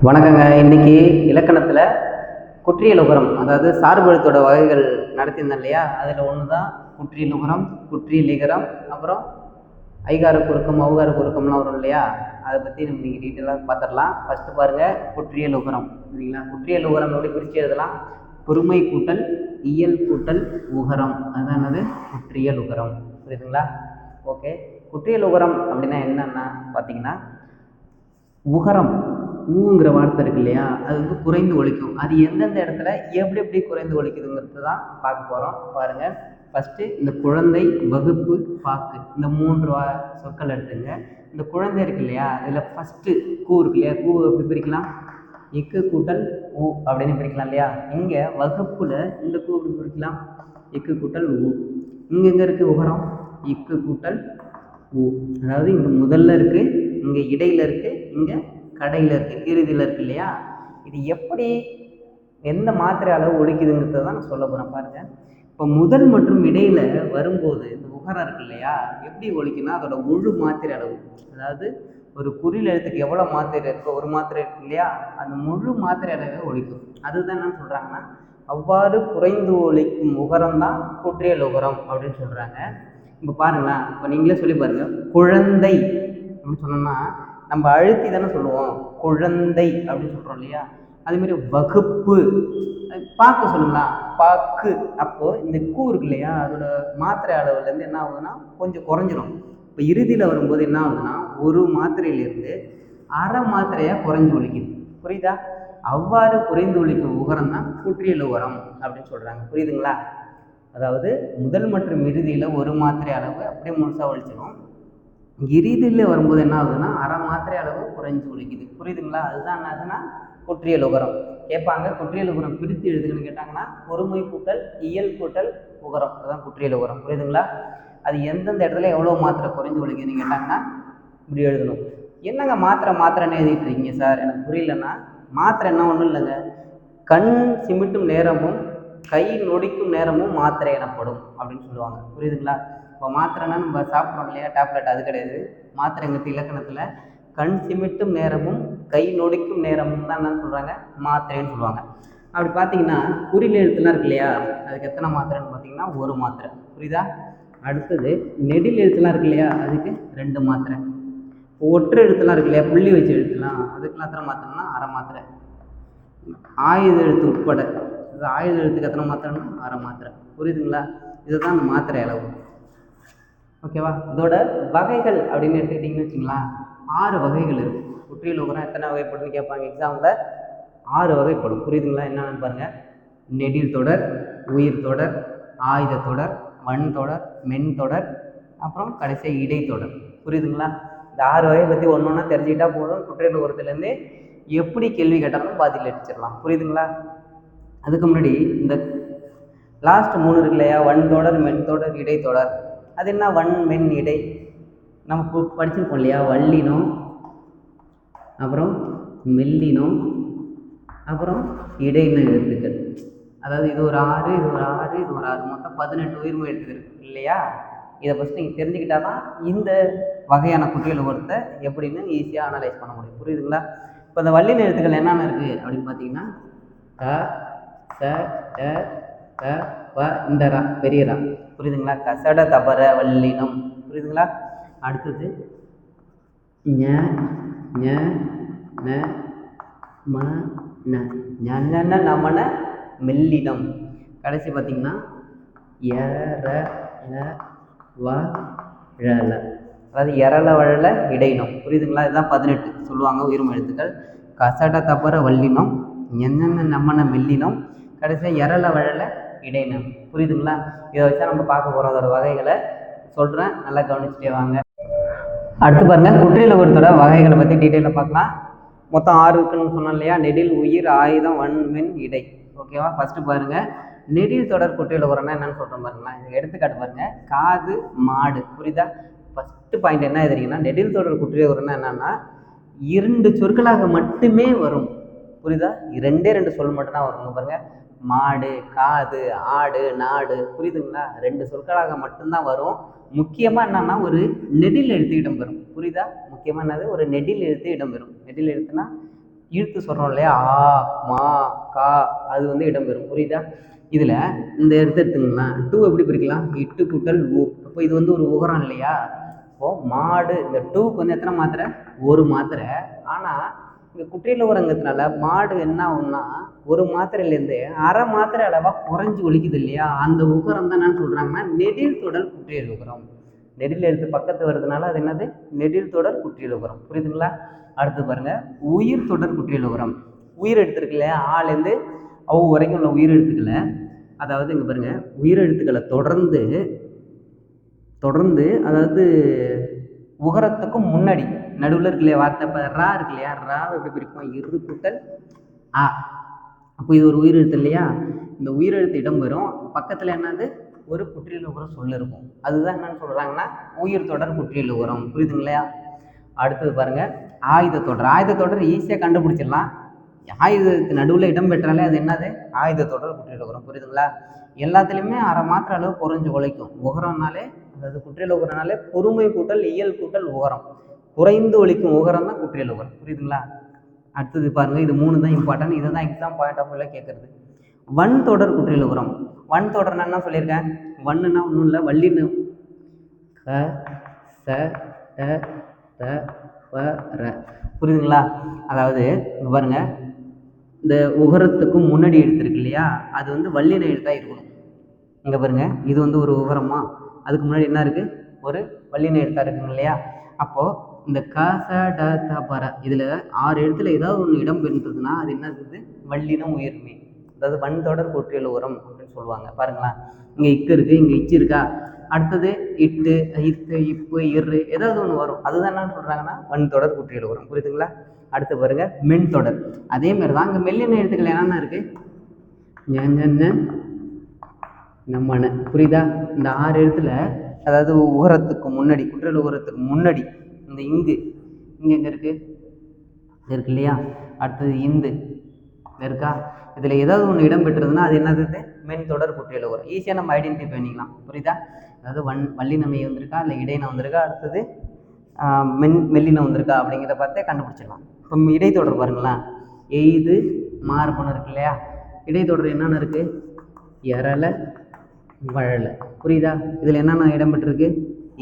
வணக்கங்க. இன்னைக்கு இலக்கணத்தில் குற்றியல் உகரம், அதாவது சார்பெழுத்தோட வகைகள் நடத்தியிருந்தேன் இல்லையா? அதில் ஒன்று தான் குற்றியல் உகரம், குற்றியல் இகரம், அப்புறம் ஐகார குறுக்கம், ஔகார குறுக்கம்லாம் வரும் இல்லையா? அதை பற்றி நம்ம இன்னைக்கு டீட்டெயிலாக பார்த்துடலாம். ஃபஸ்ட்டு பாருங்கள், குற்றியல் உகரம் சரிங்களா? குற்றியல் உகரம் எப்படி பிரித்து எழுதலாம்? பொறுமை கூட்டல் இயல் கூட்டல் உகரம், அதுதான் என்னது குற்றியல் உகரம். புரியுதுங்களா? ஓகே. குற்றியல் உகரம் அப்படின்னா என்னன்னா பார்த்தீங்கன்னா, உகரம் ஊங்கிற வார்த்தை இருக்கு இல்லையா, அது வந்து குறைந்து ஒழிக்கும். அது எந்தெந்த இடத்துல எப்படி எப்படி குறைந்து ஒழிக்குதுங்கிறது தான் பார்க்க போகிறோம். பாருங்கள், ஃபஸ்ட்டு இந்த குழந்தை, வகுப்பு, பாக்கு, இந்த 3 சொற்கள் எடுத்துங்க. இந்த குழந்தை இருக்கு இல்லையா, இதில் ஃபஸ்ட்டு கூ இருக்கு இல்லையா, கூ எப்படி பிரிக்கலாம்? இக்கு கூட்டல் ஊ அப்படின்னு பிரிக்கலாம் இல்லையா? இங்கே வகுப்பில் இந்த கூ எப்படி பிரிக்கலாம்? இக்கு கூட்டல் ஊ. இங்கே எங்கே இருக்குது உகரம்? இக்கு கூட்டல் ஊ. அதாவது இங்கே முதல்ல இருக்குது, இங்கே இடையில இருக்குது, இங்கே கடையில் இருக்குது, இறுதியில் இருக்குது இல்லையா? இது எப்படி எந்த மாத்திரை அளவு ஒழிக்குதுங்கிறத தான் நான் சொல்ல போகிறேன். பாருங்கள், இப்போ முதல் மற்றும் இடையில் வரும்போது இந்த உகரம் இருக்கு இல்லையா, எப்படி ஒழிக்குன்னா அதோட முழு மாத்திரை அளவு, அதாவது ஒரு குறில் எழுத்துக்கு எவ்வளோ மாத்திரை இருக்கோ, ஒரு மாத்திரை இருக்கு இல்லையா, அந்த முழு மாத்திரை அளவை ஒழிக்கும். அதுதான் என்ன சொல்கிறாங்கன்னா, அவ்வாறு குறைந்து ஒழிக்கும் உகரம் தான் குற்றியல் உகரம் அப்படின்னு சொல்கிறாங்க. இப்போ பாருங்களேன், இப்போ நீங்களே சொல்லி பாருங்கள். குழந்தை அப்படின்னு சொன்னோம்னா நம்ம அழுத்தி தானே சொல்லுவோம், குழந்தை அப்படின்னு சொல்கிறோம் இல்லையா? அதேமாதிரி வகுப்பு, பார்க்க சொல்லுங்களா, பாக்கு. அப்போது இந்த கூ இருக்கு இல்லையா, அதோட மாத்திரை அளவுலேருந்து என்ன ஆகுதுன்னா கொஞ்சம் குறைஞ்சிரும். இப்போ இறுதியில் வரும்போது என்ன ஆகுதுன்னா ஒரு மாத்திரையிலேருந்து அரை மாத்திரையாக குறைஞ்சி ஒழிக்குது. புரியுதா? அவ்வாறு குறைந்து ஒழிக்கும் உகரம் தான் குற்றியல் உகரம் அப்படின்னு சொல்கிறாங்க. புரியுதுங்களா? அதாவது முதல் மற்றும் இறுதியில் ஒரு மாத்திரை அளவு அப்படியே முழுசாக ஒழிச்சிடும். இறுதியில் வரும்போது என்ன ஆகுதுன்னா அரை மாத்திரை அளவு குறைஞ்சி ஒழிக்குது. புரியுதுங்களா? அதுதான் என்னதுன்னா குற்றியல் உகரம். கேட்பாங்க, குற்றியல் உகரம் பிரித்து எழுதுங்கன்னு கேட்டாங்கன்னா பொறுமை கூட்டல் இயல் கூட்டல் உகரம், அதுதான் குற்றியல் உகரம். புரியுதுங்களா? அது எந்தெந்த இடத்துல எவ்வளோ மாத்திரை குறைஞ்சி ஒழிக்குதுன்னு கேட்டாங்கன்னா இப்படி எழுதணும். என்னங்க மாத்திரைன்னு எழுதிட்டு இருக்கீங்க சார், எனக்கு புரியலன்னா, மாத்திரை என்ன ஒன்றும் இல்லைங்க, கண் சிமிட்டும் நேரமும் கை நொடிக்கும் நேரமும் மாத்திரை எனப்படும் அப்படின்னு சொல்லுவாங்க. புரியுதுங்களா? இப்போ மாத்திரைன்னா நம்ம சாப்பிட்றோம் இல்லையா, டேப்லெட், அது கிடையாது. மாத்திரைங்கிறது இலக்கணத்தில் கண் சிமிட்டும் நேரமும் கை நொடிக்கும் நேரமும் தான் என்னன்னு சொல்கிறாங்க, மாத்திரைன்னு சொல்லுவாங்க. அப்படி பார்த்தீங்கன்னா குறில் எழுத்துலாம் இருக்கு இல்லையா, அதுக்கு எத்தனை மாத்திரைன்னு பார்த்தீங்கன்னா ஒரு மாத்திரை. புரியுதா? அடுத்தது நெடில் எழுத்துலாம் இருக்கு இல்லையா, அதுக்கு 2 மாத்திரை. ஒற்றை எழுத்துலாம் இருக்கு இல்லையா, புள்ளி வச்சு எழுத்துலாம், அதுக்கெல்லாம் எத்தனை மாத்திரைன்னா அரை மாத்திரை. ஆயுத எழுத்து உட்பட, அது ஆயுத எழுத்துக்கு எத்தனை மாத்திரைன்னா அரை மாத்திரை. புரியுதுங்களா? இதுதான் அந்த மாத்திரை அளவு. ஓகேவா? இதோட வகைகள் அப்படின்னு எடுத்துக்கிட்டிங்கன்னு வச்சுங்களா, 6 வகைகள் இருக்குது. குற்றியல் உகரம் எத்தனை வகைப்படுன்னு கேட்பாங்க எக்ஸாமில். 6 வகைப்படும். புரியுதுங்களா? என்னென்னு பாருங்கள். நெடில் தொடர், உயிர் தொடர், ஆயுத தொடர், வன் தொடர், மென் தொடர், அப்புறம் கடைசி இடைத்தொடர். புரியுதுங்களா? இந்த 6 வகையை பற்றி ஒன்று ஒன்றா தெரிஞ்சுக்கிட்டா போதும், குற்றியல் உகரத்துலேருந்து எப்படி கேள்வி கேட்டாலும் பதில் அடிச்சிடலாம். புரியுதுங்களா? அதுக்கு முன்னாடி இந்த லாஸ்ட் 3 இருக்கு இல்லையா, வன் தொடர், மென் தொடர், இடைத்தொடர். அது என்ன வன் மென் இடை? நம்ம படிச்சிருப்போம் இல்லையா, வல்லினம், அப்புறம் மெல்லினம், அப்புறம் இடையின எழுத்துக்கள். அதாவது இது ஒரு 6, இது ஒரு 6, இது ஒரு 6, மொத்தம் 18 உயிர்மை எழுத்துக்கள் இல்லையா? இதை ஃபஸ்ட்டு நீங்கள் தெரிஞ்சுக்கிட்டா தான் இந்த வகையான குற்றியல் உகரத்தை எப்படின்னு ஈஸியாக அனலைஸ் பண்ண முடியும். புரியுதுங்களா? இப்போ இந்த வல்லின எழுத்துக்கள் என்னென்ன இருக்குது அப்படின்னு பார்த்தீங்கன்னா, க, ச, ட, க, ப, இந்த ரா, பெரிய ரா. புரியுதுங்களா? கசட தபர வல்லினம். புரியுதுங்களா? அடுத்தது ஞ, ஞ, ந, ம, ந, ஞ, நமன மெல்லினம். கடைசி பார்த்தீங்கன்னா ய, ர, ல, வ, ழ, ல. அதாவது எரள வழல இடையினம். புரியுதுங்களா? இதுதான் 18 சொல்லுவாங்க உயிர்மை எழுத்துக்கள். கசட தபர வல்லினம், ஞ, நமன மெல்லினம், கடைசியாக எரள வழல இடையினம். புரியுதுங்களா? இதை வச்சா நம்ம பார்க்க போகிறோம். அதோட வகைகளை சொல்கிறேன், நல்லா கவனிச்சுட்டே வாங்க. அடுத்து பாருங்கள், குற்றியல் உகரத்தோட வகைகளை பற்றி டீட்டெயிலாக பார்க்கலாம். மொத்தம் 6 இருக்குன்னு சொன்னோம் இல்லையா, நெடில், உயிர், ஆயுதம், வன், மென், இடை. ஓகேவா? ஃபஸ்ட்டு பாருங்கள், நெடில் தொடர் குற்றியல் உகரம்னா என்னன்னு சொல்கிறோம் பாருங்களேன். இது எடுத்துக்காட்டு பாருங்கள், காது, மாடு. புரியுதா? ஃபஸ்ட்டு பாயிண்ட் என்ன எழுதுறீங்கன்னா, நெடில் தொடர் குற்றியல் உகரம்னா என்னன்னா 2 சொற்களாக மட்டுமே வரும். புரியுதா? 2 சொல் மட்டும்தான் வரும். பாருங்கள், மாடு, காது, ஆடு, நாடு. புரியுதுங்களா? 2 சொற்களாக மட்டும்தான் வரும். முக்கியமாக என்னன்னா ஒரு நெடில் எழுத்து இடம்பெறும். புரியுதா? முக்கியமாக என்னது, ஒரு நெடில் எழுத்து இடம்பெறும். நெடில் எழுத்துனா இழுத்து சொல்கிறோம் இல்லையா, ஆ, மா, கா, அது வந்து இடம்பெறும். புரியுதா? இதில் இந்த எடுத்துங்களேன், டூ எப்படி பிரிக்கலாம், இட்டு கூட்டல் ஊ. அப்போ இது வந்து ஒரு உகரம் இல்லையா. இப்போது மாடு, இந்த டூக்கு வந்து எத்தனை மாத்திரை, ஒரு மாத்திரை. ஆனால் இந்த குற்றியல் உரங்கிறதுனால மாடு என்ன ஆகும்னா ஒரு மாத்திரையிலேருந்து அரை மாத்திரை அளவாக குறைஞ்சி ஒலிக்குது இல்லையா, அந்த உகரம் தான் என்னன்னு சொல்கிறாங்கன்னா நெடில் தொடர் குற்றியல் உகரம். நெடில் எழுத்து பக்கத்து வருதுனால அது என்னது, நெடில் தொடர் குற்றியல் உகரம். புரியுதுங்களா? அடுத்து பாருங்க, உயிர் தொடர் குற்றியல் உகரம். உயிர் எழுத்துருக்கு இல்லையா, ஆலேருந்து அவு வரைக்கும் உள்ள உயிர் எழுத்துக்களை, அதாவது இங்கே பாருங்க, உயிர் எழுத்துக்களை தொடர்ந்து அதாவது உகரத்துக்கும் முன்னாடி நடுவில் இருக்கு இல்லையா வார்த்தை, இப்போ ரா இருக்கு இல்லையா, ரா எப்படி பிரிப்போம், இரு கூட்டல் ஆ. அப்போ இது ஒரு உயிரெழுத்து இல்லையா, இந்த உயிரெழுத்து இடம்பெறும். பக்கத்தில் என்னது, ஒரு குற்றியல் உகரம் சொல்ல இருக்கும். அதுதான் என்னன்னு சொல்கிறாங்கன்னா உயிர் தொடர் குற்றியல் உகரம். புரியுதுங்களா? அடுத்தது பாருங்க, ஆயுத தொடர். ஆயுத தொடர் ஈஸியாக கண்டுபிடிச்சிடலாம். ஆயுதத்துக்கு நடுவில் இடம் பெற்றாலே அது என்னது, ஆயுத தொடர் குற்றியல் உகரம். புரியுதுங்களா? எல்லாத்துலேயுமே அரை மாத்திரை அளவு குறைஞ்சு ஒழிக்கும். உகரம்னாலே, அதாவது குற்றியல் உகரம்னாலே பொறுமை கூட்டல் இயல் கூட்டல் உகரம், குறைந்து ஒழிக்கும் உகரம் தான் குற்றியல் உகரம். புரியுதுங்களா? அடுத்தது பாருங்க, இது 3 தான் இம்பார்ட்டன்ட். இதை தான் எக்ஸாம் பாயிண்ட் ஆஃப் வியூவில் கேட்குறது. வன் தொடர் குற்றியல் உகரம். வன் தொடர் நான் என்ன சொல்லியிருக்கேன், வன்னுன்னா ஒன்றும் இல்லை, வள்ளின்னு க, ச, ட, த, ப, ர. புரியுதுங்களா? அதாவது இங்கே பாருங்க, இந்த உகரத்துக்கும் முன்னாடி எழுத்துருக்கு இல்லையா, அது வந்து வல்லின எழுத்தாக இருக்கணும். இங்கே பாருங்க, இது வந்து ஒரு உகரமா, அதுக்கு முன்னாடி என்ன இருக்குது, ஒரு வல்லின எழுத்தாக இருக்குங்க இல்லையா. அப்போது இந்த க, ச, ட, த, ப, ர, இதில் 6 எழுத்துல ஏதாவது ஒன்று இடம் பெறுன்றதுன்னா அது என்ன இருக்குது, வல்லினம் உயிர்மை. அதாவது வன் தொடர் குற்றியல் உகரம் அப்படின்னு சொல்லுவாங்க. பாருங்களேன், இங்கே இக்கு இருக்குது, இங்கே இச்சு இருக்கா, அடுத்தது இட்டு, இத்து, இப்பு, இரு, ஏதாவது ஒன்று வரும். அதுதான் என்னன்னு சொல்கிறாங்கன்னா வன் தொடர் குற்றியல் உகரம். புரியுதுங்களா? அடுத்து பாருங்க, மென் தொடர். அதே மாதிரி தான் இங்கே மெல்லின எழுத்துக்கள் என்னென்ன இருக்குது, நம்மன. புரியுதா? இந்த 6 எழுத்துல, அதாவது உகரத்துக்கு முன்னாடி, குற்றியல் உகரத்துக்கு முன்னாடி இந்த இங்கு, இங்கே எங்கே இருக்குது, இது இருக்கு இல்லையா, அடுத்தது இந்து இருக்கா, இதில் ஏதாவது ஒன்று இடம் பெற்றதுன்னா அது என்னது, மென் தொடர் குற்றியல் உகரம். ஈஸியாக நம்ம ஐடென்டிஃபை பண்ணிக்கலாம். புரியுதா? அதாவது வல்லினமை வந்திருக்கா, இல்லை இடையின வந்திருக்கா, அடுத்தது மெல்லினம் வந்திருக்கா அப்படிங்கிறத பார்த்தே கண்டுபிடிச்சிடலாம். இப்போ இடைத்தொடர் பாருங்களேன், எய்து மார்புன்னு இருக்கு இல்லையா, இடைத்தொடர் என்னென்ன இருக்குது, எரலை வழலை. புரியுதா? இதில் என்னென்ன இடம் பெற்றிருக்கு,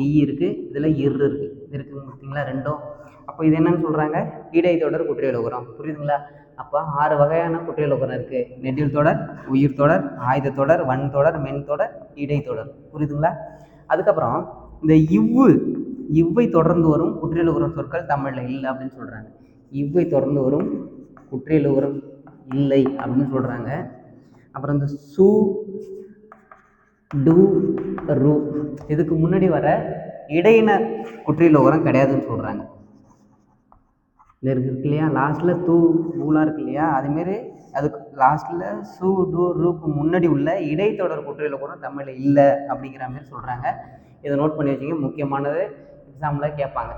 ஈ இருக்குது, இதில் இரு இருக்குது, இது இருக்குங்க பார்த்தீங்களா ரெண்டும். அப்போ இது என்னன்னு சொல்கிறாங்க, இடைத்தொடர் குற்றியல் உகரம். புரியுதுங்களா? அப்போ 6 வகையான குற்றியல் உகரம் இருக்குது. நெடில் தொடர், உயிர் தொடர், ஆயுத தொடர், வன் தொடர், மென் தொடர், இடைத்தொடர். புரியுதுங்களா? அதுக்கப்புறம் இந்த இவ்வை தொடர்ந்து வரும் குற்றியல் உகரம் சொற்கள் தமிழில் இல்லை அப்படின்னு சொல்கிறாங்க. இவ்வை தொடர்ந்து வரும் குற்றியல் உகரம் இல்லை அப்படின்னு சொல்கிறாங்க. அப்புறம் இந்த சு, டு, ரு, இதுக்கு முன்னாடி வர இடையின குற்றியல் உகரம் கிடையாதுன்னு சொல்கிறாங்க. இது இருக்கு இல்லையா, லாஸ்ட்டில் தூ, ஊலாம் இருக்கு இல்லையா, அதுமாரி அதுக்கு லாஸ்ட்டில் சு, டு, ருக்கு முன்னாடி உள்ள இடைத்தொடர் குற்றியல் உகரம் தமிழில் இல்லை அப்படிங்கிற மாதிரி சொல்கிறாங்க. இதை நோட் பண்ணி வச்சுங்க, முக்கியமானது, எக்ஸாமில் கேட்பாங்க.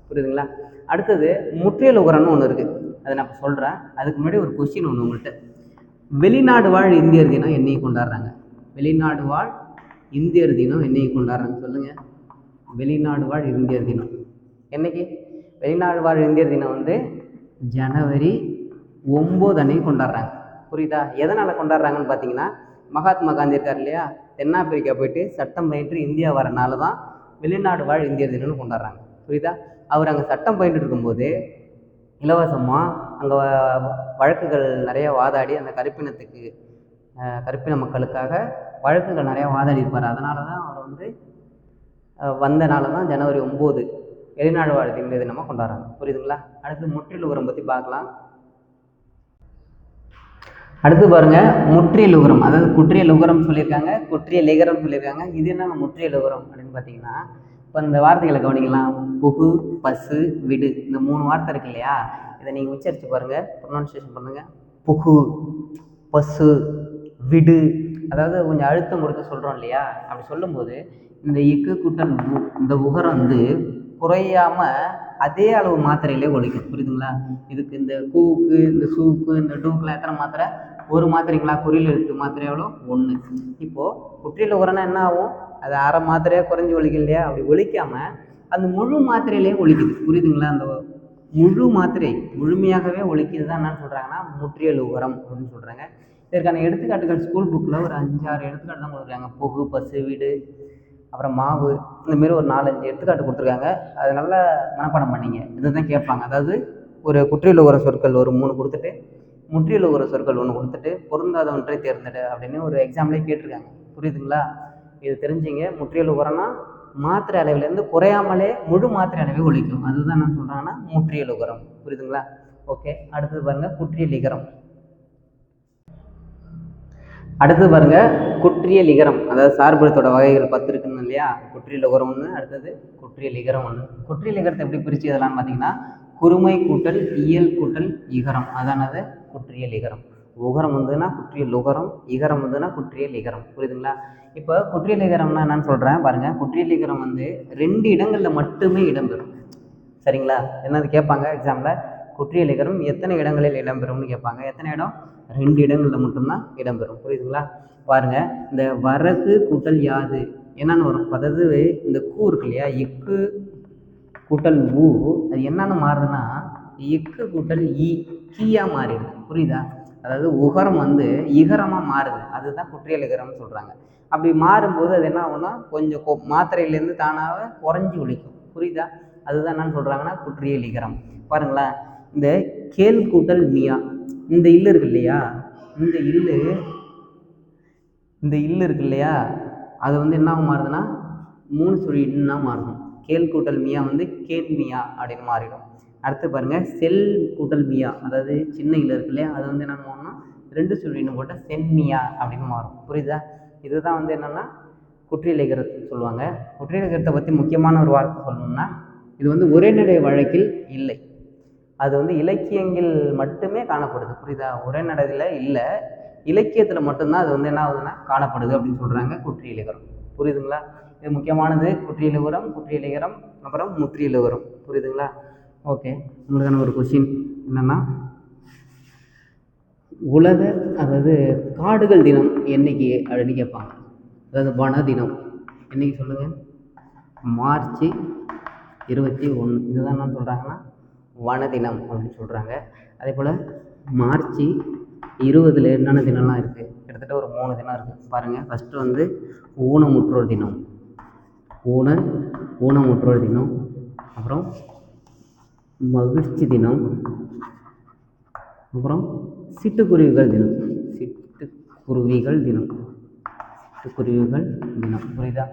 புரியுதுங்களா? அடுத்தது முற்றியல் உகரம்னு ஒன்று இருக்குது, அதை நான் இப்போ சொல்கிறேன். அதுக்கு முன்னாடி ஒரு கொஸ்டின் ஒன்று உங்கள்கிட்ட. வெளிநாடு வாழ் இந்தியர் தினம் என்னைக்கு கொண்டாடுறாங்க, வெளிநாடு வாழ் இந்தியர் தினம் என்னைக்கு கொண்டாடுறாங்க சொல்லுங்கள். வெளிநாடு வாழ் இந்தியர் தினம் என்னைக்கு, வெளிநாடு வாழ் இந்தியர் தினம் வந்து ஜனவரி 9 அன்னைக்கு கொண்டாடுறாங்க. புரியுதா? எதனால் கொண்டாடுறாங்கன்னு பார்த்தீங்கன்னா, மகாத்மா காந்தி இருக்கார் இல்லையா, தென்னாப்பிரிக்கா போயிட்டு சட்டம் பயின்று இந்தியா வரனால தான் வெளிநாடு வாழ் இந்தியர் தினம்னு கொண்டாடுறாங்க. புரியுதா? அவர் அங்கே சட்டம் பயின்று இருக்கும்போது இலவசமாக அங்கே வழக்குகள் நிறைய வாதாடி அந்த கருப்பின மக்களுக்காக வழக்குகள் நிறையா வாதாடி இருப்பார். அதனால தான் அவர் வந்து வந்தனால தான் ஜனவரி 9 வெளிநாடு வாழ் இந்தியர் தினமாக கொண்டாடுறாங்க. புரியுதுங்களா? அடுத்து முற்றியல் உகரம் பற்றி பார்க்கலாம். அடுத்து பாருங்க, முற்றியல் உகரம், அதாவது குற்றியல் உகரம் சொல்லியிருக்காங்க, குற்றியல் லிகரம் சொல்லியிருக்காங்க. இது என்ன முற்றியல் உகரம் அப்படின்னு பார்த்தீங்கன்னா, இப்போ இந்த வார்த்தைகளை கவனிக்கலாம். புகு, பசு, விடு, இந்த 3 வார்த்தை இருக்கு இல்லையா, இதை நீங்கள் உச்சரித்து பாருங்கள், ப்ரொனவுன்சியேஷன் பண்ணுங்கள். புகு, பசு, விடு, அதாவது கொஞ்சம் அழுத்தம் கொடுத்து சொல்கிறோம் இல்லையா, அப்படி சொல்லும்போது இந்த இக்கு கூட்டல் இந்த உகரம் வந்து குறையாமல் அதே அளவு மாத்திரையிலே ஒழிக்கும். புரியுதுங்களா? இதுக்கு இந்த கூக்கு, இந்த சூக்கு, இந்த டூக்கெலாம் எத்தனை மாத்திரை, ஒரு மாத்திரைங்களா, குறியில் எழுத்து மாத்திரை எவ்வளோ, 1. இப்போது குற்றியல் உகரம்னா என்ன ஆகும், அது அரை மாத்திரையாக குறைஞ்சி ஒழிக்கும் இல்லையா, அப்படி ஒழிக்காமல் அந்த முழு மாத்திரையிலே ஒழிக்குது. புரியுதுங்களா? அந்த முழு மாத்திரை முழுமையாகவே ஒழிக்கிறது தான் என்னன்னு சொல்கிறாங்கன்னா முற்றியல் உகரம் அப்படின்னு சொல்கிறாங்க. இதற்கான எடுத்துக்காட்டுகள் ஸ்கூல் புக்கில் ஒரு 5-6 எடுத்துக்காட்டு தான் கொடுத்துருக்காங்க. புகு, பசு, வீடு, அப்புறம் மாவு, இந்தமாரி ஒரு 4-5 எடுத்துக்காட்டு கொடுத்துருக்காங்க. அதை நல்லா மனப்பாடம் பண்ணிங்க. இதை தான் கேட்பாங்க. அதாவது ஒரு குற்றியல் உகர சொற்கள் ஒரு 3 கொடுத்துட்டு, முற்றியல் உகர சொற்கள் 1 கொடுத்துட்டு, பொருந்தாத ஒன்றை தேர்ந்தெடு அப்படின்னு ஒரு எக்ஸாம்லேயே கேட்டிருக்காங்க. புரியுதுங்களா? இது தெரிஞ்சுங்க. முற்றியல் உகரம்னா மாத்திரை அளவிலேருந்து குறையாமலே முழு மாத்திரை அளவே ஒழிக்கும். அதுதான் என்ன சொல்கிறாங்கன்னா முற்றியல் உகரம். புரியுதுங்களா? ஓகே. அடுத்தது பாருங்கள் குற்றியல் இகரம். அடுத்தது பாருங்க குற்றியல் இகரம். அதாவது சார்பெழுத்தோட வகைகள் 10 இருக்குன்னு இல்லையா? குற்றியல் உகரம் 1, அடுத்தது குற்றியல் இகரம் 1. குற்றியல் இகரத்தை எப்படி பிரித்து இதெல்லாம் பார்த்தீங்கன்னா குறுமை கூட்டல் இயல் கூட்டல் இகரம், அதானது குற்றியல் இகரம். உகரம் வந்துன்னா குற்றியல் உகரம், இகரம் வந்துன்னா குற்றியல் இகரம். புரியுதுங்களா? இப்போ குற்றியல் இகரம்னா என்னன்னு சொல்கிறேன் பாருங்கள். குற்றியல் இகரம் வந்து 2 இடங்களில் மட்டுமே இடம்பெறும். சரிங்களா? என்னது கேட்பாங்க எக்ஸாமில், குற்றியல் இகரம் எத்தனை இடங்களில் இடம்பெறும்னு கேட்பாங்க. எத்தனை இடம்? 2 இடங்களில் மட்டும்தான் இடம்பெறும். புரியுதுங்களா? பாருங்கள், இந்த வரகு கூட்டல் யாது என்னன்னு வரும். அதாவது இந்த கூ இருக்கு இல்லையா, இக்கு கூட்டல் ஊ, அது என்னன்னு மாறுதுன்னா இக்கு கூட்டல் இ கீயாக மாறிடுது. புரியுதா? அதாவது உகரம் வந்து இகரமாக மாறுது. அதுதான் குற்றியல் இகரம்னு சொல்கிறாங்க. அப்படி மாறும்போது அது என்ன ஆகும்னா கொஞ்சம் மாத்திரையிலேருந்து தானாக குறைஞ்சி ஒழிக்கும். புரியுதா? அதுதான் என்னன்னு சொல்கிறாங்கன்னா குற்றியல் இகரம். பாருங்களேன், இந்த கேள் கூட்டல் மியா, இந்த இல்லு இருக்கு இல்லையா, இந்த இல்லு இருக்கு இல்லையா, அது வந்து என்ன மாறுதுன்னா 3 சுழி இன்னா மாறும். கேள் கூட்டல் மியா வந்து கேள்மியா அப்படின்னு மாறிடும். அடுத்து பாருங்கள் செல் கூட்டல் மியா, அதாவது சின்ன இல்லு இருக்கு இல்லையா, அது வந்து என்ன பண்ணுவோம்னா 2 சுழின்னு போட்டால் சென்மியா அப்படின்னு மாறும். புரியுதா? இதுதான் வந்து என்னென்னா குற்றியல் இகரத்துன்னு சொல்லுவாங்க. குற்றியல் இகரத்தை பற்றி முக்கியமான ஒரு வார்த்தை சொல்லணும்னா, இது வந்து உரைநடை வழக்கில் இல்லை. அது வந்து இலக்கியங்கள் மட்டுமே காணப்படுது. புரியுதா? உரைநடையில் இல்லை, இலக்கியத்தில் மட்டும்தான் அது வந்து என்ன ஆகுதுன்னா காணப்படுது அப்படின்னு சொல்கிறாங்க குற்றியல் இகரம். புரியுதுங்களா? இது முக்கியமானது. குற்றியல் உகரம், குற்றியல் இகரம், அப்புறம் முற்றியல் உகரம். புரியுதுங்களா? ஓகே. உங்களுக்கான ஒரு கொஸ்டின் என்னென்னா, உலக அதாவது காடுகள் தினம் என்னைக்கு அப்படின்னு கேட்பாங்க. அதாவது வன தினம் என்னைக்கு சொல்லுங்கள்? மார்ச் 21. இதுதான் என்ன சொல்கிறாங்கன்னா வன தினம் அப்படின்னு சொல்கிறாங்க. அதே போல் மார்ச் 20 என்னென்ன தினம்லாம் இருக்குது? கிட்டத்தட்ட ஒரு 3 தினம் இருக்குது. பாருங்கள், ஃபஸ்ட்டு வந்து ஊனமுற்றோர் தினம், ஊனமுற்றோர் தினம், அப்புறம் மகிழ்ச்சி தினம், அப்புறம் சிட்டுக்குருவிகள் தினம். புரியுதா?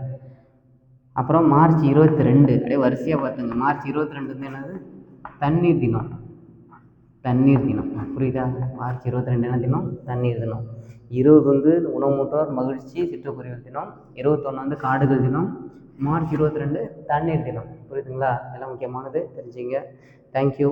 அப்புறம் மார்ச் 22 அப்படியே வரிசையாக பார்த்துங்க. மார்ச் 22 வந்து என்னது? தண்ணீர் தினம். புரியுதா? மார்ச் 22 என்ன தினம்? தண்ணீர் தினம். 20 வந்து உணவுமுற்றோர், மகிழ்ச்சி, சிட்டுக்குருவிகள் தினம். 21 வந்து காடுகள் தினம். மார்ச் 22 தண்ணீர் தினம். புரியுதுங்களா? இதெல்லாம் முக்கியமானது, தெரிஞ்சுங்க. தேங்க்யூ.